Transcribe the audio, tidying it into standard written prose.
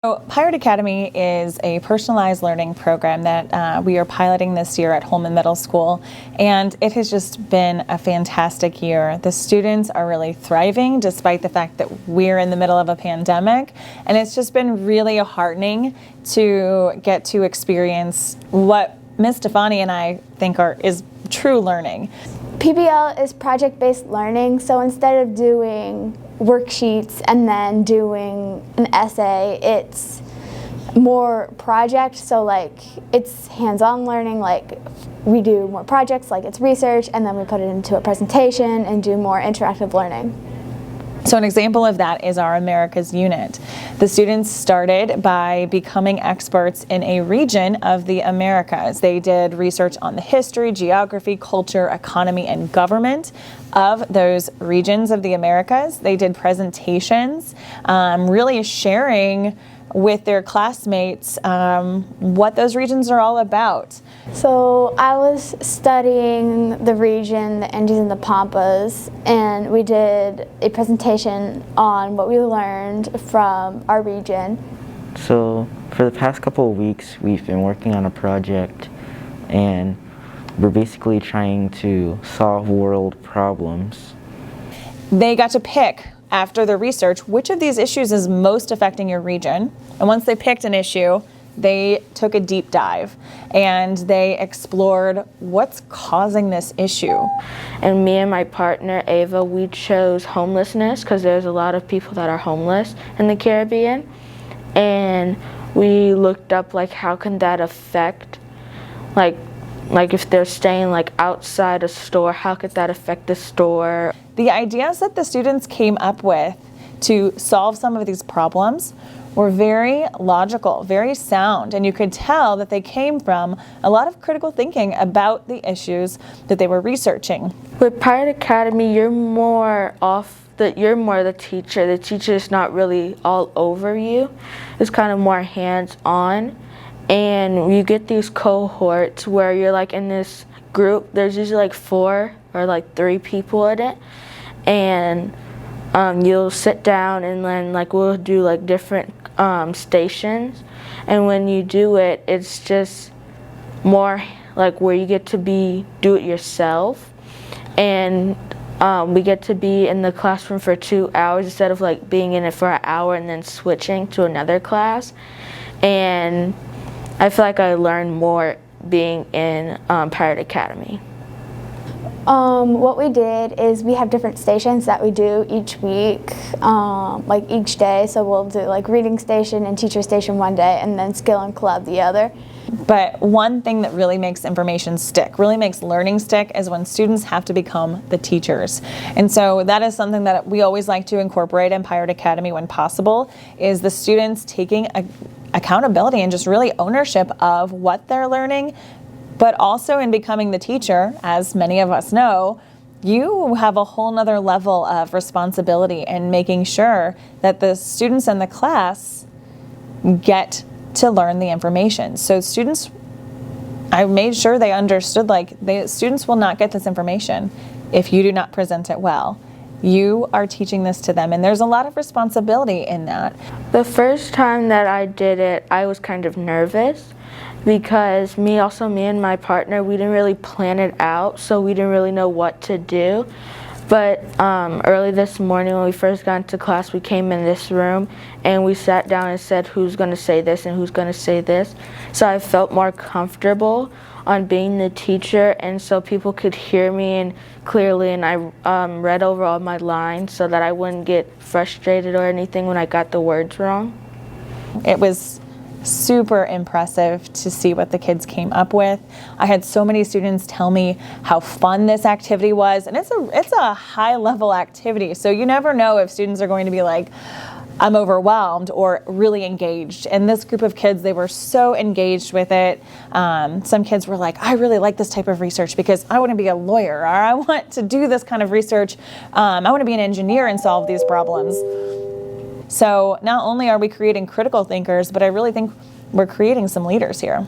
So Pirate Academy is a personalized learning program that we are piloting this year at Holman Middle School, and it has just been a fantastic year. The students are really thriving despite the fact that we're in the middle of a pandemic, and it's just been really heartening to get to experience what Ms. Stefani and I think is true learning. PBL is project-based learning, so instead of doing worksheets and then doing an essay, it's more project, so like it's hands-on learning. Like we do more projects, like it's research, and then we put it into a presentation and do more interactive learning. So an example of that is our Americas unit. The students started by becoming experts in a region of the Americas. They did research on the history, geography, culture, economy, and government of those regions of the Americas. They did presentations, really sharing with their classmates what those regions are all about. So I was studying the region, the Andes and the Pampas, and we did a presentation on what we learned from our region. So for the past couple of weeks, we've been working on a project, and we're basically trying to solve world problems. They got to pick, after the research, which of these issues is most affecting your region. And once they picked an issue, they took a deep dive and they explored what's causing this issue. And me and my partner, Ava, we chose homelessness because there's a lot of people that are homeless in the Caribbean. And we looked up like how can that affect, like if they're staying like outside a store, how could that affect the store? The ideas that the students came up with to solve some of these problems were very logical, very sound, and you could tell that they came from a lot of critical thinking about the issues that they were researching. With Pirate Academy, you're more the teacher. The teacher is not really all over you. It's kind of more hands-on, and you get these cohorts where you're like in this group. There's usually like 4 or like 3 people in it, and you'll sit down and then like we'll do like different stations, and when you do it, it's just more like where you get to do it yourself, and we get to be in the classroom for 2 hours instead of like being in it for an hour and then switching to another class. And I feel like I learned more being in Pirate Academy. What we did is we have different stations that we do each week, like each day. So we'll do like reading station and teacher station one day, and then skill and club the other. But one thing that really makes information stick, really makes learning stick, is when students have to become the teachers. And so that is something that we always like to incorporate in Pirate Academy when possible, is the students taking accountability and just really ownership of what they're learning. But also in becoming the teacher, as many of us know, you have a whole nother level of responsibility in making sure that the students in the class get to learn the information. So I made sure they understood, students will not get this information if you do not present it well. You are teaching this to them, and there's a lot of responsibility in that. The first time that I did it, I was kind of nervous because me and my partner, we didn't really plan it out, so we didn't really know what to do. But early this morning when we first got into class, we came in this room and we sat down and said who's going to say this and who's going to say this. So I felt more comfortable on being the teacher, and so people could hear me and clearly, and I read over all my lines so that I wouldn't get frustrated or anything when I got the words wrong. It was super impressive to see what the kids came up with. I had so many students tell me how fun this activity was, and it's a high level activity, so you never know if students are going to be like, I'm overwhelmed, or really engaged. And this group of kids, they were so engaged with it. Some kids were like, I really like this type of research because I want to be a lawyer, or I want to do this kind of research. I want to be an engineer and solve these problems. So not only are we creating critical thinkers, but I really think we're creating some leaders here.